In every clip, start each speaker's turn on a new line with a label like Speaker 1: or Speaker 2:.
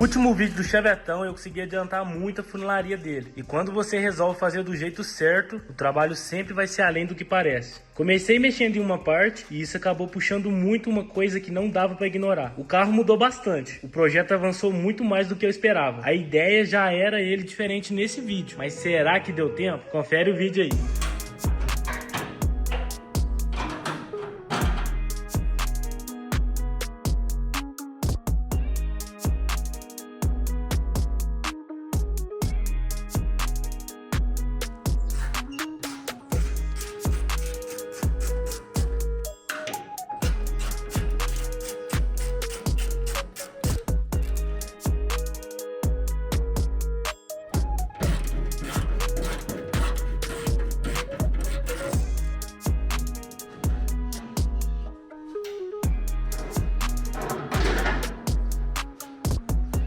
Speaker 1: No último vídeo do Chevetão eu consegui adiantar muito a funilaria dele. E quando você resolve fazer do jeito certo, o trabalho sempre vai ser além do que parece. Comecei mexendo em uma parte e isso acabou puxando muito uma coisa que não dava para ignorar. O carro mudou bastante, o projeto avançou muito mais do que eu esperava. A ideia já era ele diferente nesse vídeo, mas será que deu tempo? Confere o vídeo aí.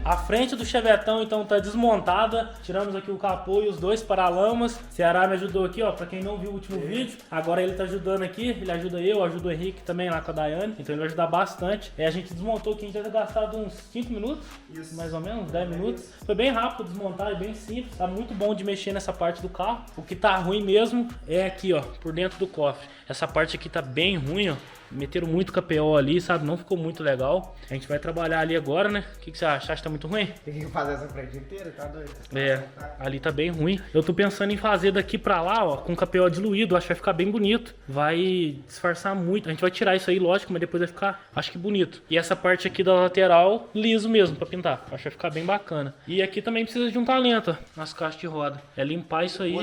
Speaker 1: A frente do Chevetão então tá desmontada, tiramos aqui o capô e os dois paralamas. Ceará me ajudou aqui, ó, pra quem não viu o último vídeo, agora ele tá ajudando aqui, ele ajuda eu, ajuda o Henrique também lá com a Daiane, então ele vai ajudar bastante. A gente desmontou aqui, a gente deve ter gastado uns 5 minutos, isso, mais ou menos, 10 minutos. Foi bem rápido desmontar, é bem simples, tá muito bom de mexer nessa parte do carro. O que tá ruim mesmo é aqui, ó, por dentro do cofre. Essa parte aqui tá bem ruim, ó. Meteram muito KPO ali, sabe? Não ficou muito legal. A gente vai trabalhar ali agora, né? O que você acha? Acha que tá muito ruim?
Speaker 2: Tem que fazer essa frente inteira, tá doido?
Speaker 1: É, ali tá bem ruim. Eu tô pensando em fazer daqui pra lá, ó, com KPO diluído. Acho que vai ficar bem bonito. Vai disfarçar muito. A gente vai tirar isso aí, lógico, mas depois vai ficar, acho que bonito. E essa parte aqui da lateral, liso mesmo pra pintar. Acho que vai ficar bem bacana. E aqui também precisa de um talento, ó, nas caixas de roda. É limpar isso aí.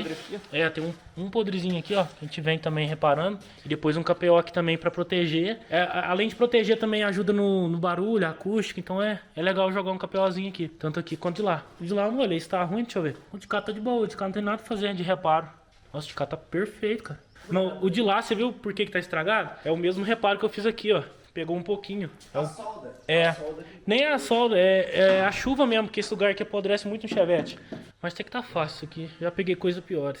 Speaker 1: É, tem um podrezinho aqui, ó, que a gente vem também reparando. E depois um KPO aqui também pra proteger. Além de proteger, também ajuda no barulho, acústica. Então é legal jogar um KPOzinho aqui, tanto aqui quanto de lá. O de lá eu não olhei, se tá ruim, deixa eu ver. O de cá tá de boa, o de cá não tem nada pra fazer de reparo. Nossa, o de cá tá perfeito, cara. Não, o de lá, você viu por que tá estragado? É o mesmo reparo que eu fiz aqui, ó. Pegou um pouquinho.
Speaker 2: A solda.
Speaker 1: É,
Speaker 2: a solda
Speaker 1: nem é a solda, é a chuva mesmo, porque esse lugar aqui apodrece muito no Chevette. Mas tem que tá fácil isso aqui, já peguei coisas piores.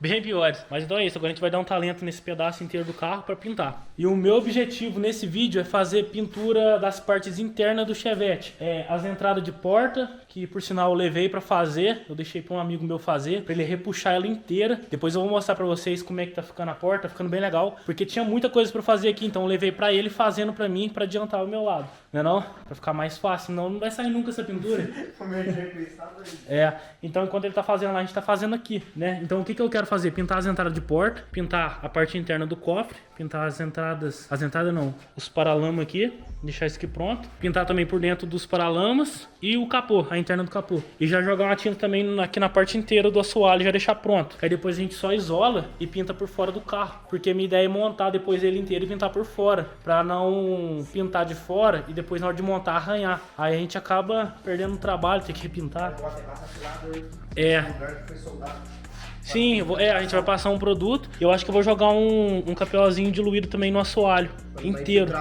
Speaker 1: Bem piores. Mas então é isso, agora a gente vai dar um talento nesse pedaço inteiro do carro para pintar. E o meu objetivo nesse vídeo é fazer pintura das partes internas do Chevette. As entradas de porta, que por sinal eu levei para fazer, eu deixei para um amigo meu fazer, para ele repuxar ela inteira. Depois eu vou mostrar para vocês como é que tá ficando a porta, tá ficando bem legal. Porque tinha muita coisa para fazer aqui, então eu levei para ele fazendo para mim, para adiantar o meu lado. Não é não? Pra ficar mais fácil, senão não vai sair nunca essa pintura. Então enquanto ele tá fazendo lá, a gente tá fazendo aqui, né? Então o que eu quero fazer? Pintar as entradas de porta, pintar a parte interna do cofre, pintar as entradas não, os paralamas aqui, deixar isso aqui pronto. Pintar também por dentro dos paralamas e o capô, a interna do capô. E já jogar uma tinta também aqui na parte inteira do assoalho, já deixar pronto. Aí depois a gente só isola e pinta por fora do carro, porque a minha ideia é montar depois ele inteiro e pintar por fora, pra não pintar de fora e depois na hora de montar arranhar. Aí a gente acaba perdendo o trabalho, tem que repintar. Sim, a gente vai passar um produto. Eu acho que eu vou jogar um KPOzinho diluído também no assoalho inteiro,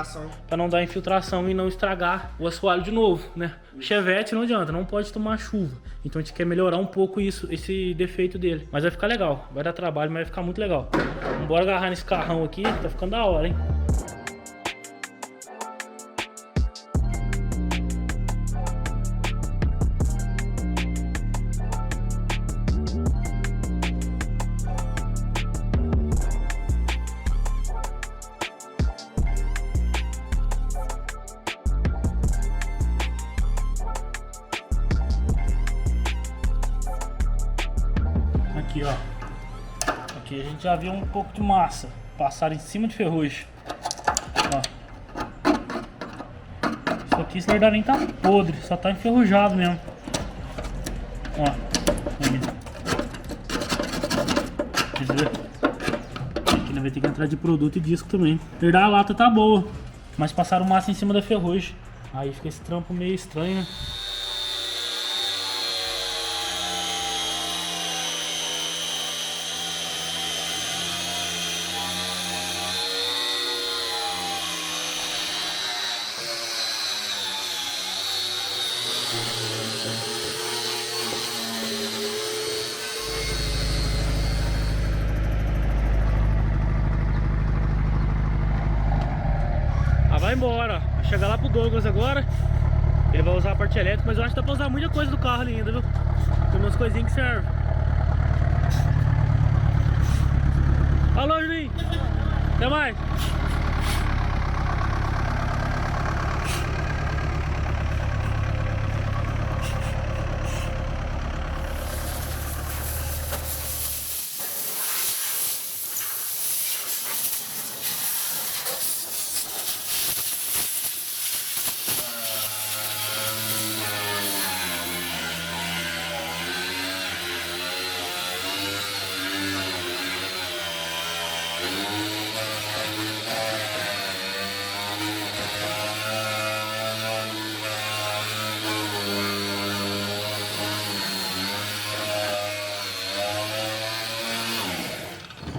Speaker 1: para não dar infiltração e não estragar o assoalho de novo, né? O Chevette não adianta, não pode tomar chuva. Então a gente quer melhorar um pouco esse defeito dele. Mas vai ficar legal, vai dar trabalho, mas vai ficar muito legal. Bora agarrar nesse carrão aqui, tá ficando da hora, hein? Aqui, ó. Aqui a gente já viu um pouco de massa. Passaram em cima de ferrugem. Ó. Isso aqui, esse verdade nem tá podre, só tá enferrujado mesmo. Ó. Aí. Aqui vai ter que entrar de produto e disco também. Verdade, a lata tá boa, mas passaram massa em cima da ferrugem. Aí fica esse trampo meio estranho, né? Vai embora, ó. Vai chegar lá pro Douglas agora. Ele vai usar a parte elétrica, mas eu acho que dá pra usar muita coisa do carro ali ainda, viu? Tem umas coisinhas que servem. Falou, Juninho! Até mais!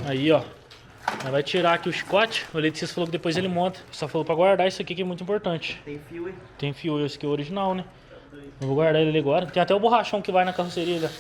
Speaker 1: Aí, ó. Vai tirar aqui o chicote. O eletricista falou que depois ele monta. Só falou pra guardar isso aqui que é muito importante.
Speaker 2: Tem fio, hein?
Speaker 1: Tem fio, esse aqui é o original, né? Eu vou guardar ele ali agora. Tem até o borrachão que vai na carroceria, né?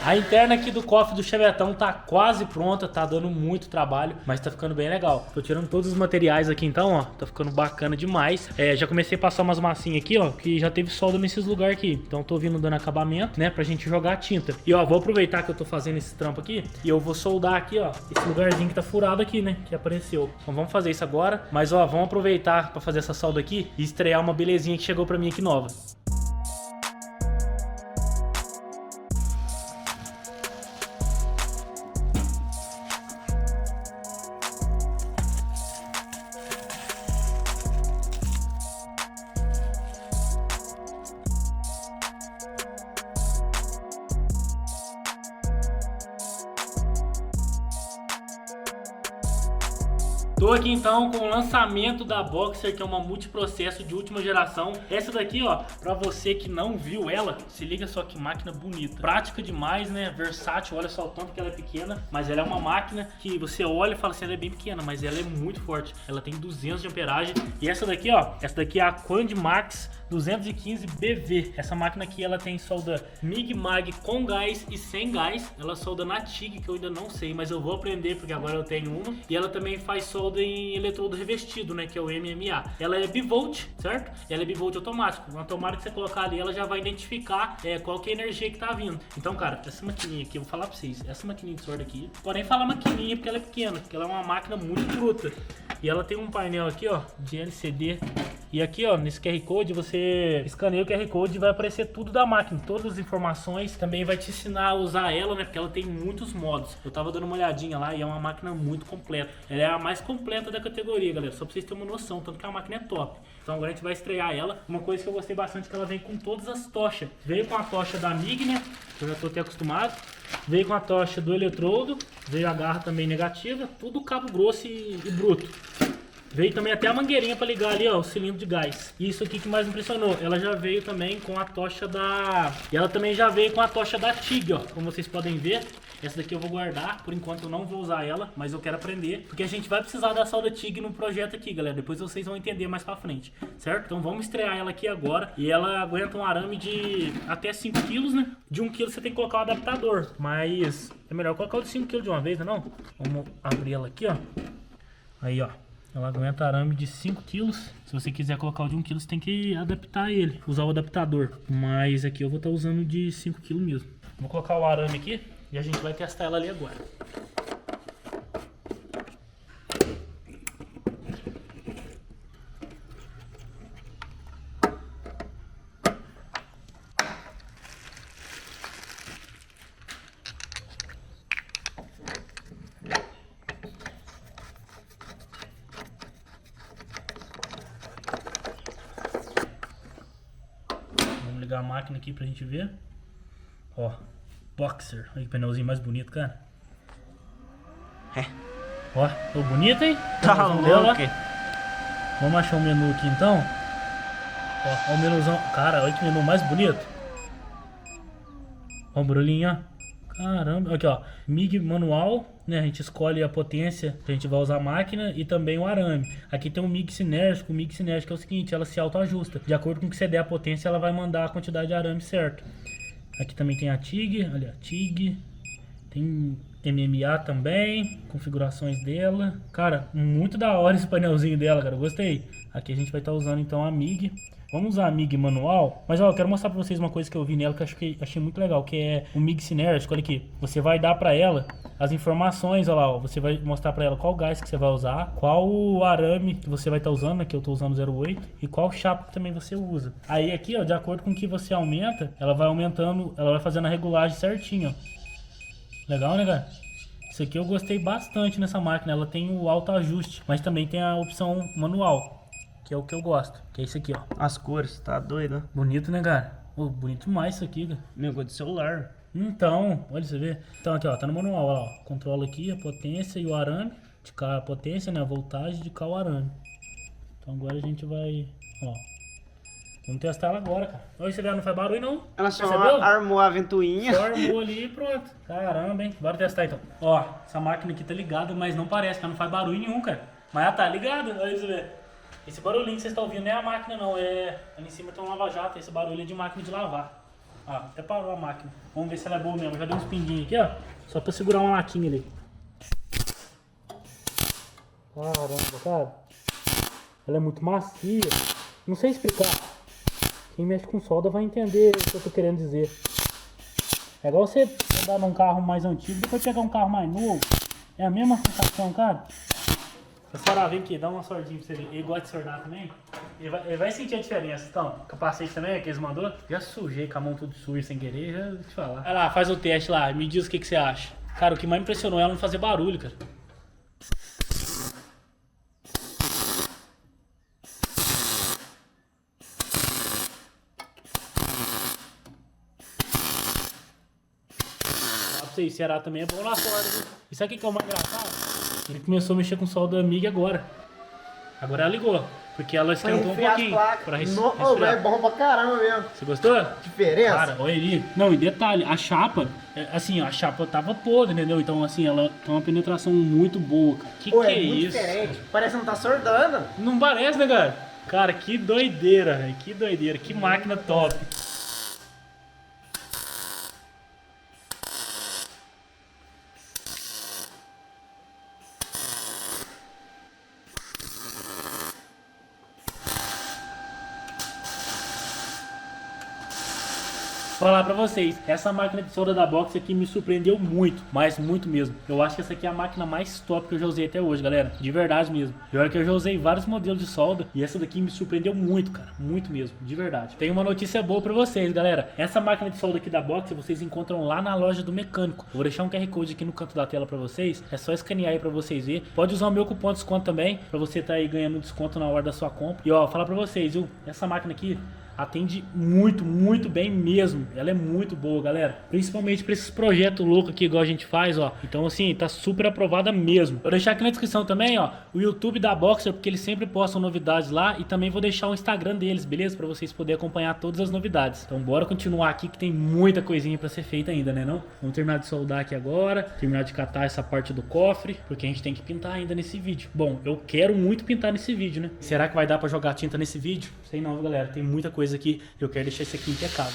Speaker 1: A interna aqui do cofre do Chevetão tá quase pronta, tá dando muito trabalho, mas tá ficando bem legal. Tô tirando todos os materiais aqui então, ó, tá ficando bacana demais. Já comecei a passar umas massinhas aqui, ó, que já teve solda nesses lugares aqui. Então tô vindo dando acabamento, né, pra gente jogar a tinta. E ó, vou aproveitar que eu tô fazendo esse trampo aqui e eu vou soldar aqui, ó, esse lugarzinho que tá furado aqui, né, que apareceu. Então vamos fazer isso agora, mas ó, vamos aproveitar pra fazer essa solda aqui e estrear uma belezinha que chegou pra mim aqui nova. Tô aqui então com o lançamento da Boxer, que é uma multiprocesso de última geração. Essa daqui, ó, pra você que não viu ela, se liga só que máquina bonita. Prática demais, né? Versátil, olha só o tanto que ela é pequena. Mas ela é uma máquina que você olha e fala assim, ela é bem pequena, mas ela é muito forte. Ela tem 200 de amperagem. E essa daqui, ó, essa daqui é a Quand Max 215 BV. Essa máquina aqui, ela tem solda MIG-MAG com gás e sem gás. Ela solda na TIG, que eu ainda não sei, mas eu vou aprender porque agora eu tenho uma. E ela também faz solda em eletrodo revestido, né, que é o MMA. Ela é bivolt, certo? Ela é bivolt automático. Na tomada que você colocar ali, ela já vai identificar qual que é a energia que tá vindo. Então, cara, essa maquininha aqui, eu vou falar pra vocês, essa maquininha de solda aqui, porém falar maquininha porque ela é pequena, porque ela é uma máquina muito bruta. E ela tem um painel aqui, ó, de LCD. E aqui, ó, nesse QR Code, você escaneia o QR Code e vai aparecer tudo da máquina, todas as informações. Também vai te ensinar a usar ela, né, porque ela tem muitos modos. Eu tava dando uma olhadinha lá e é uma máquina muito completa. Ela é a mais completa da categoria, galera, só pra vocês terem uma noção, tanto que a máquina é top. Então agora a gente vai estrear ela. Uma coisa que eu gostei bastante é que ela vem com todas as tochas. Veio com a tocha da MIG, né, que eu já tô até acostumado. Veio com a tocha do eletrodo, veio a garra também negativa, tudo cabo grosso e bruto. Veio também até a mangueirinha para ligar ali, ó, o cilindro de gás. E isso aqui que mais impressionou, ela já veio também com a tocha da... E ela também já veio com a tocha da TIG, ó, como vocês podem ver. Essa daqui eu vou guardar, por enquanto eu não vou usar ela, mas eu quero aprender. Porque a gente vai precisar da solda TIG no projeto aqui, galera. Depois vocês vão entender mais pra frente, certo? Então vamos estrear ela aqui agora. E ela aguenta um arame de até 5 kg, né? De 1 kg você tem que colocar o adaptador, mas é melhor colocar o de 5 kg de uma vez, né não? Vamos abrir ela aqui, ó. Aí, ó. Ela aguenta arame de 5 kg. Se você quiser colocar o de 1 kg, você tem que adaptar ele, usar o adaptador. Mas aqui eu vou estar usando de 5 kg mesmo. Vou colocar o arame aqui e a gente vai testar ela ali agora. Vamos ligar a máquina aqui pra gente ver. Ó, Boxer. Olha que pneuzinho mais bonito, cara.
Speaker 3: É.
Speaker 1: Ó, tô bonito, hein?
Speaker 3: Tá
Speaker 1: Pneuzão dela, ó.
Speaker 3: louco.
Speaker 1: Vamos achar o menu aqui então. Ó, o menuzão. Cara, olha que menu mais bonito. Ó o barulhinho, ó. Caramba, aqui ó, MIG manual, né, a gente escolhe a potência que a gente vai usar a máquina e também o arame. Aqui tem o MIG sinérgico, é o seguinte, ela se autoajusta. De acordo com o que você der a potência, ela vai mandar a quantidade de arame certo. Aqui também tem a TIG, olha, TIG, tem MMA também, configurações dela. Cara, muito da hora esse painelzinho dela, cara, eu gostei. Aqui a gente vai estar usando então a MIG. Vamos usar a MIG manual, mas ó, eu quero mostrar pra vocês uma coisa que eu vi nela que eu achei muito legal, que é o MIG sinérgico. Olha aqui, você vai dar pra ela as informações, olha lá, ó, você vai mostrar pra ela qual gás que você vai usar, qual o arame que você vai estar usando, né, que eu tô usando 0,8, e qual chapa que também você usa. Aí aqui, ó, de acordo com o que você aumenta, ela vai aumentando, ela vai fazendo a regulagem certinho, ó. Legal, né, cara? Isso aqui eu gostei bastante nessa máquina, ela tem o autoajuste, mas também tem a opção manual. Que é o que eu gosto, que é esse aqui, ó.
Speaker 3: As cores, tá doido, né?
Speaker 1: Bonito, né, cara? Pô, bonito demais isso aqui, cara.
Speaker 3: Negócio de celular.
Speaker 1: Então, olha, você vê. Então aqui, ó, tá no manual, ó. Controla aqui a potência e o arame. De cá a potência, né, a voltagem, de cá o arame. Então agora a gente vai, ó. Vamos testar ela agora, cara. Olha, você vê, não faz barulho não.
Speaker 3: Ela só
Speaker 1: Percebeu?
Speaker 3: armou a ventoinha.
Speaker 1: Só armou ali e pronto. Caramba, hein. Bora testar então. Ó, essa máquina aqui tá ligada, mas não parece, cara. Não faz barulho nenhum, cara. Mas ela tá ligada, olha você vê. Esse barulhinho que vocês estão ouvindo não é a máquina não, é... Ali em cima tem um lava-jato, esse barulho é de máquina de lavar. Ah, até parou a máquina. Vamos ver se ela é boa mesmo. Já deu uns pinguinhos aqui, ó. Só pra segurar uma latinha ali. Caramba, cara. Ela é muito macia. Não sei explicar. Quem mexe com solda vai entender o que eu tô querendo dizer. É igual você andar num carro mais antigo e depois pegar um carro mais novo. É a mesma sensação, cara. Sarah, vem aqui, dá uma sordinha pra você ver. Ele gosta de sordar também? Ele vai sentir a diferença. Então, capacete também, que eles mandou. Já sujei com a mão tudo suja sem querer, já vou te falar. Vai lá, faz o teste lá, me diz o que você acha. Cara, o que mais impressionou é ela não fazer barulho, cara. Pra vocês, Ceará também é bom lá fora, viu? E sabe o que é o mais engraçado? Ele começou a mexer com o solda MIG agora. Agora ela ligou. Porque ela esquentou um pouquinho. Pra
Speaker 2: Não, é bom pra caramba mesmo.
Speaker 1: Você gostou?
Speaker 2: Diferença?
Speaker 1: Cara, olha ali. Não, e detalhe, a chapa, assim, a chapa tava podre, entendeu? Então, assim, ela tem uma penetração muito boa. Que
Speaker 2: Pô,
Speaker 1: que
Speaker 2: é muito
Speaker 1: isso?
Speaker 2: diferente. Parece que não tá sordando.
Speaker 1: Não parece, né, cara? Cara, que doideira, velho. Que doideira. Que máquina top. Falar pra vocês, essa máquina de solda da Box aqui me surpreendeu muito, mas muito mesmo. Eu acho que essa aqui é a máquina mais top que eu já usei até hoje, galera, de verdade mesmo. Pior que eu já usei vários modelos de solda e essa daqui me surpreendeu muito, cara, muito mesmo, de verdade. Tem uma notícia boa pra vocês, galera. Essa máquina de solda aqui da Box vocês encontram lá na loja do mecânico. Vou deixar um QR Code aqui no canto da tela pra vocês, é só escanear aí pra vocês verem. Pode usar o meu cupom de desconto também, pra você tá aí ganhando desconto na hora da sua compra. E ó, falar pra vocês, viu, essa máquina aqui atende muito, muito bem mesmo. Ela é muito boa, galera. Principalmente para esses projetos loucos aqui, igual a gente faz, ó. Então, assim, tá super aprovada mesmo. Vou deixar aqui na descrição também, ó, o YouTube da Boxer, porque eles sempre postam novidades lá. E também vou deixar o Instagram deles, beleza? Para vocês poderem acompanhar todas as novidades. Então, bora continuar aqui, que tem muita coisinha para ser feita ainda, né, não? Vamos terminar de soldar aqui agora. Terminar de catar essa parte do cofre, porque a gente tem que pintar ainda nesse vídeo. Bom, eu quero muito pintar nesse vídeo, né? Será que vai dar para jogar tinta nesse vídeo? Sei não, galera. Tem muita coisa aqui, eu quero deixar isso aqui impecável.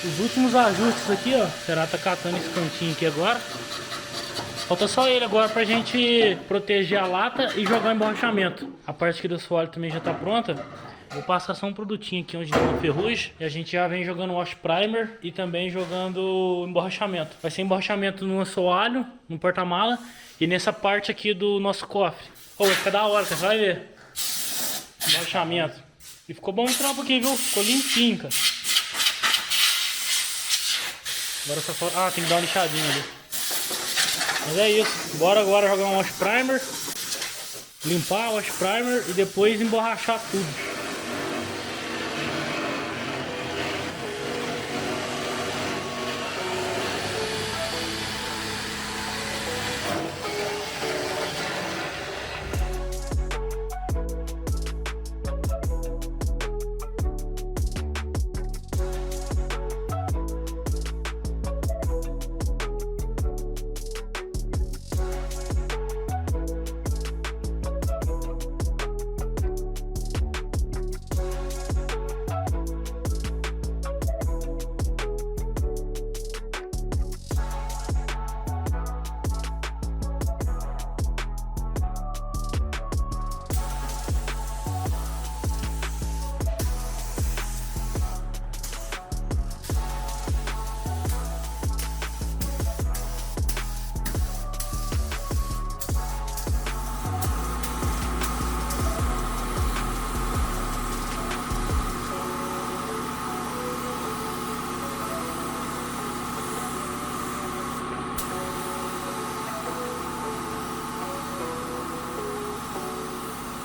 Speaker 1: Os últimos ajustes aqui, ó, será tá catando esse cantinho aqui agora. Falta só ele agora pra gente proteger a lata e jogar o emborrachamento. A parte aqui do assoalho também já tá pronta. Vou passar só um produtinho aqui onde tem uma ferrugem. E a gente já vem jogando wash primer e também jogando emborrachamento. Vai ser emborrachamento no assoalho, no porta-mala e nessa parte aqui do nosso cofre. Vai ficar da hora, você vai ver. Emborrachamento. E ficou bom o trampo aqui, viu? Ficou limpinho, cara. Agora só falta... tem que dar uma lixadinha ali. Mas é isso. Bora agora jogar um wash primer. Limpar o wash primer e depois emborrachar tudo.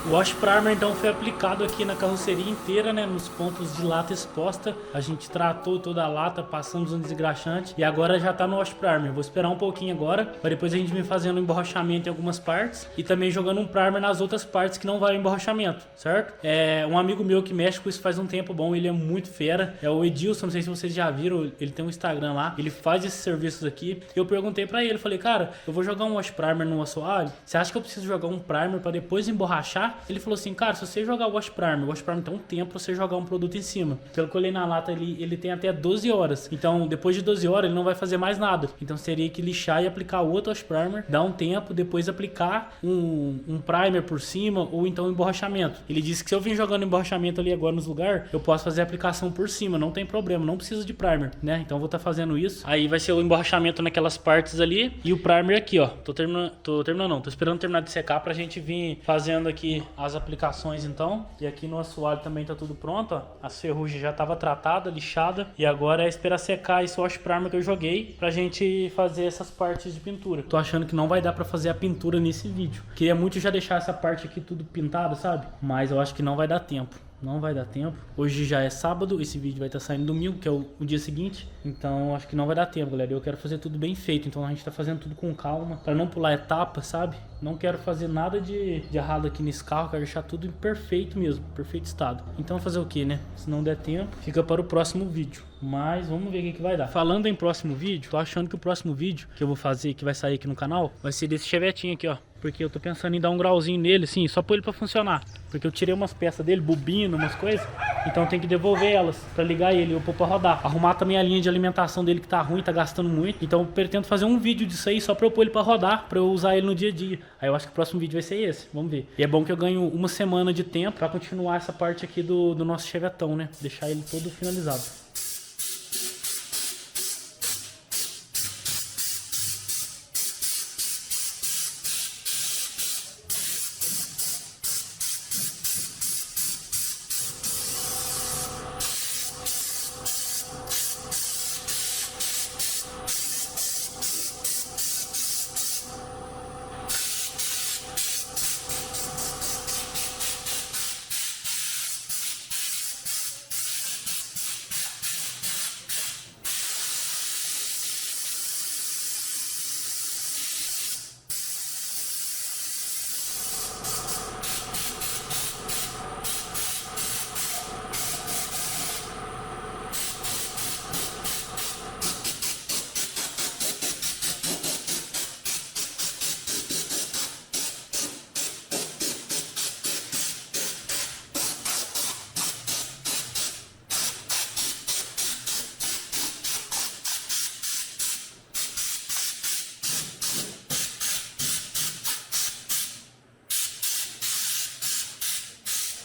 Speaker 1: O wash primer então foi aplicado aqui na carroceria inteira, né, nos pontos de lata exposta. A gente tratou toda a lata, passamos um desgraxante e agora já tá no wash primer. Vou esperar um pouquinho agora, para depois a gente vir fazendo um emborrachamento em algumas partes e também jogando um primer nas outras partes que não vai emborrachamento, certo? É um amigo meu que mexe com isso faz um tempo bom, ele é muito fera, é o Edilson, não sei se vocês já viram, ele tem um Instagram lá, ele faz esses serviços aqui. Eu perguntei para ele, falei, cara, eu vou jogar um wash primer no assoalho, você acha que eu preciso jogar um primer para depois emborrachar? Ele falou assim, cara, se você jogar o wash primer tem um tempo pra você jogar um produto em cima. Pelo que eu olhei na lata, ele tem até 12 horas. Então, depois de 12 horas, ele não vai fazer mais nada. Então, seria que lixar e aplicar outro wash primer, dar um tempo, depois aplicar um primer por cima ou então um emborrachamento. Ele disse que se eu vir jogando emborrachamento ali agora nos lugares, eu posso fazer a aplicação por cima, não tem problema, não precisa de primer, né? Então, eu vou estar fazendo isso. Aí vai ser o emborrachamento naquelas partes ali e o primer aqui, ó. Tô esperando terminar de secar pra gente vir fazendo aqui as aplicações então. E aqui no assoalho também tá tudo pronto, ó. A ferrugem já tava tratada, lixada. E agora é esperar secar esse wash primer que eu joguei pra gente fazer essas partes de pintura. Tô achando que não vai dar pra fazer a pintura nesse vídeo. Queria muito já deixar essa parte aqui tudo pintado, sabe? Mas eu acho que não vai dar tempo. Não vai dar tempo. Hoje já é sábado, esse vídeo vai estar saindo domingo, que é o dia seguinte. Então acho que não vai dar tempo, galera. Eu quero fazer tudo bem feito, então a gente tá fazendo tudo com calma, pra não pular etapa, sabe? Não quero fazer nada de errado aqui nesse carro, quero deixar tudo em perfeito mesmo, perfeito estado. Então fazer o que, né? Se não der tempo, fica para o próximo vídeo. Mas vamos ver o que vai dar. Falando em próximo vídeo, tô achando que o próximo vídeo que eu vou fazer, que vai sair aqui no canal, vai ser desse chevetinho aqui, ó. Porque eu tô pensando em dar um grauzinho nele, assim, só pôr ele pra funcionar. Porque eu tirei umas peças dele, bobina, umas coisas. Então tem que devolver elas pra ligar ele, eu pôr pra rodar. Arrumar também a linha de alimentação dele que tá ruim, tá gastando muito. Então eu pretendo fazer um vídeo disso aí só pra eu pôr ele pra rodar, pra eu usar ele no dia a dia. Aí eu acho que o próximo vídeo vai ser esse, vamos ver. E é bom que eu ganho uma semana de tempo pra continuar essa parte aqui do nosso chevetão, né? Deixar ele todo finalizado.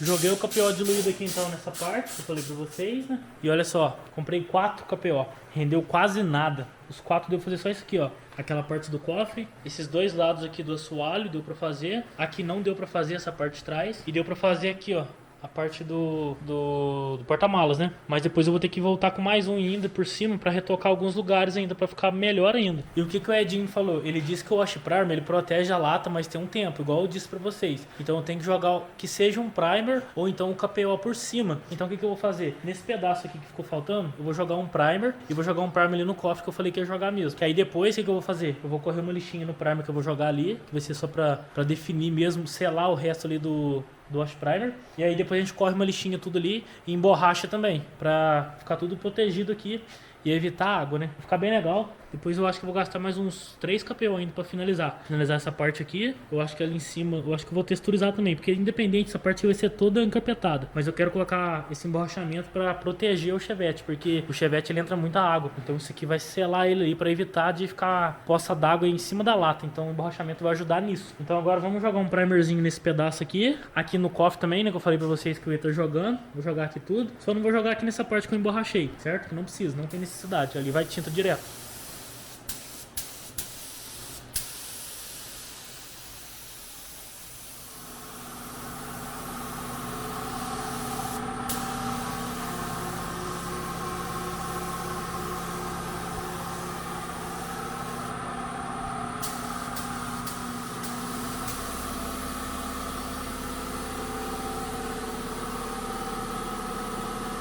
Speaker 1: Joguei o KPO diluído aqui então nessa parte, que eu falei pra vocês, né? E olha só, comprei 4 KPO, rendeu quase nada. Os 4 deu pra fazer só isso aqui, ó. Aquela parte do cofre, esses dois lados aqui do assoalho deu pra fazer. Aqui não deu pra fazer essa parte de trás. E deu pra fazer aqui, ó, a parte do porta-malas, né? Mas depois eu vou ter que voltar com mais um ainda por cima pra retocar alguns lugares ainda, pra ficar melhor ainda. E o que o Edinho falou? Ele disse que o Wash Primer, ele protege a lata, mas tem um tempo, igual eu disse pra vocês. Então eu tenho que jogar que seja um primer ou então um KPO por cima. Então o que eu vou fazer? Nesse pedaço aqui que ficou faltando, eu vou jogar um primer e vou jogar um primer ali no cofre que eu falei que ia jogar mesmo. Que aí depois o que eu vou fazer? Eu vou correr uma lixinha no primer que eu vou jogar ali, que vai ser só pra definir mesmo, selar o resto ali do Wash Primer. E aí depois a gente corre uma lixinha tudo ali e emborracha também, pra ficar tudo protegido aqui e evitar água, né? Vai ficar bem legal. Depois eu acho que eu vou gastar mais uns 3 KPO ainda pra finalizar. Finalizar essa parte aqui. Eu acho que ali em cima, eu acho que eu vou texturizar também, porque independente, essa parte vai ser toda encarpetada. Mas eu quero colocar esse emborrachamento pra proteger o Chevette, porque o Chevette ele entra muita água. Então isso aqui vai selar ele aí pra evitar de ficar poça d'água em cima da lata. Então o emborrachamento vai ajudar nisso. Então agora vamos jogar um primerzinho nesse pedaço aqui. Aqui no cofre também, né, que eu falei pra vocês que eu ia estar jogando. Vou jogar aqui tudo. Só não vou jogar aqui nessa parte que eu emborrachei, certo? Que não precisa, não tem necessidade. Ali vai tinta direto.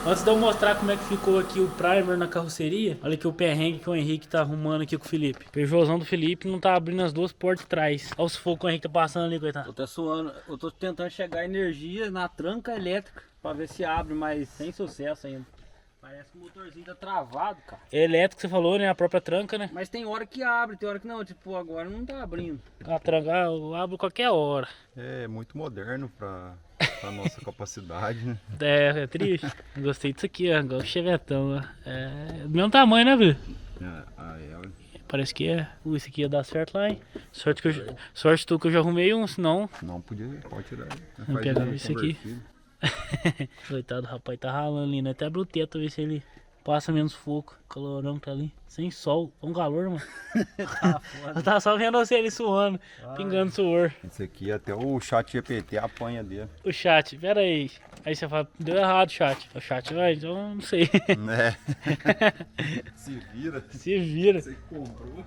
Speaker 1: Antes de eu mostrar como é que ficou aqui o primer na carroceria, olha aqui o perrengue que o Henrique tá arrumando aqui com o Felipe. O Peugeotzão do Felipe não tá abrindo as duas portas de trás. Olha os fogos que o Henrique tá passando ali, coitado.
Speaker 3: Eu tô suando, eu tô tentando chegar energia na tranca elétrica pra ver se abre, mas sem sucesso ainda. Parece que o motorzinho tá travado, cara.
Speaker 1: É elétrico, você falou, né? A própria tranca, né?
Speaker 3: Mas tem hora que abre, tem hora que não. Tipo, agora não tá abrindo.
Speaker 1: A tranca eu abro qualquer hora.
Speaker 4: É muito moderno pra nossa capacidade, né?
Speaker 1: É triste. Gostei disso aqui, ó. Igual o Chevetão, ó. É do mesmo tamanho, né, Viu? Parece que é. Esse aqui ia dar certo lá, hein? Sorte tu que eu já arrumei um, senão...
Speaker 4: Não podia, pode tirar.
Speaker 1: Vamos pegar isso aqui. Coitado do rapaz, tá ralando ali, né? Até abre o teto, ver se ele passa menos fogo. O calorão tá ali. Sem sol. Um calor, mano.
Speaker 3: Tá foda.
Speaker 1: Eu tava só vendo você ali suando, pingando suor.
Speaker 4: Esse aqui até o chat GPT apanha dele.
Speaker 1: O chat, pera aí. Aí você fala, deu errado o chat. O chat vai, então não sei.
Speaker 4: Né? Se vira.
Speaker 1: Se vira.
Speaker 4: Você comprou.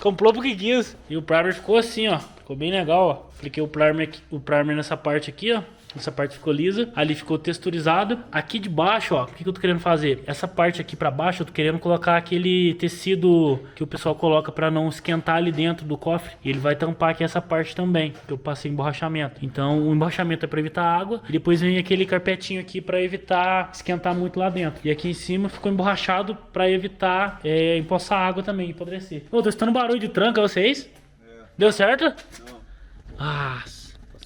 Speaker 1: Comprou porque quis. E o primer ficou assim, ó. Ficou bem legal, ó. Apliquei o primer nessa parte aqui, ó. Essa parte ficou lisa, ali ficou texturizado. Aqui de baixo, ó, o que eu tô querendo fazer? Essa parte aqui pra baixo, eu tô querendo colocar aquele tecido que o pessoal coloca pra não esquentar ali dentro do cofre. E ele vai tampar aqui essa parte também, que eu passei emborrachamento. Então o emborrachamento é pra evitar água. E depois vem aquele carpetinho aqui pra evitar esquentar muito lá dentro. E aqui em cima ficou emborrachado pra evitar empoçar água também, apodrecer. Ô, tô escutando barulho de tranca, vocês? Deu certo?
Speaker 4: Não.
Speaker 1: Ah,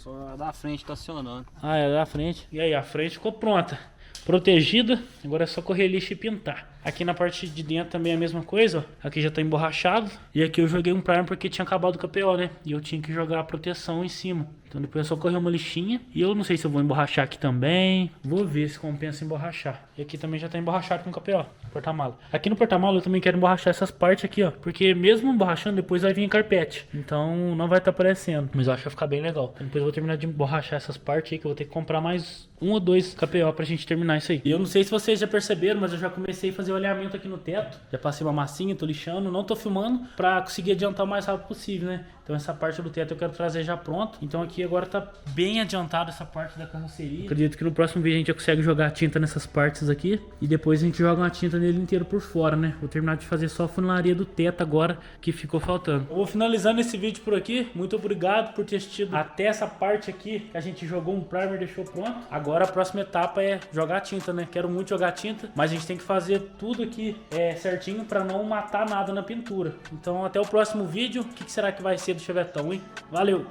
Speaker 3: Só da frente tá acionando.
Speaker 1: é da frente. E aí, a frente ficou pronta. Protegida. Agora é só correr lixo e pintar. Aqui na parte de dentro também é a mesma coisa, ó. Aqui já tá emborrachado. E aqui eu joguei um primer porque tinha acabado o KPO, né? E eu tinha que jogar a proteção em cima. Então depois é só correr uma lixinha. E eu não sei se eu vou emborrachar aqui também. Vou ver se compensa emborrachar. E aqui também já tá emborrachado com KPO. Porta-mala. Aqui no porta-mala eu também quero emborrachar essas partes aqui, ó. Porque mesmo emborrachando, depois vai vir em carpete. Então não vai estar aparecendo. Mas eu acho que vai ficar bem legal. Então, depois eu vou terminar de emborrachar essas partes aí, que eu vou ter que comprar mais 1 ou 2 KPO pra gente terminar isso aí. E eu não sei se vocês já perceberam, mas eu já comecei a fazer o alinhamento aqui no teto. Já passei uma massinha, tô lixando. Não tô filmando pra conseguir adiantar o mais rápido possível, né? Então essa parte do teto eu quero trazer já pronto. Então aqui agora tá bem adiantado essa parte da carroceria. Acredito que no próximo vídeo a gente já consegue jogar tinta nessas partes aqui. E depois a gente joga uma tinta nele inteiro por fora, né? Vou terminar de fazer só a funilaria do teto agora, que ficou faltando. Eu vou finalizando esse vídeo por aqui. Muito obrigado por ter assistido até essa parte aqui, que a gente jogou um primer e deixou pronto. Agora a próxima etapa é jogar tinta, né? Quero muito jogar tinta, mas a gente tem que fazer tudo aqui certinho pra não matar nada na pintura. Então até o próximo vídeo. O que será que vai ser do Chevetão, hein? Valeu!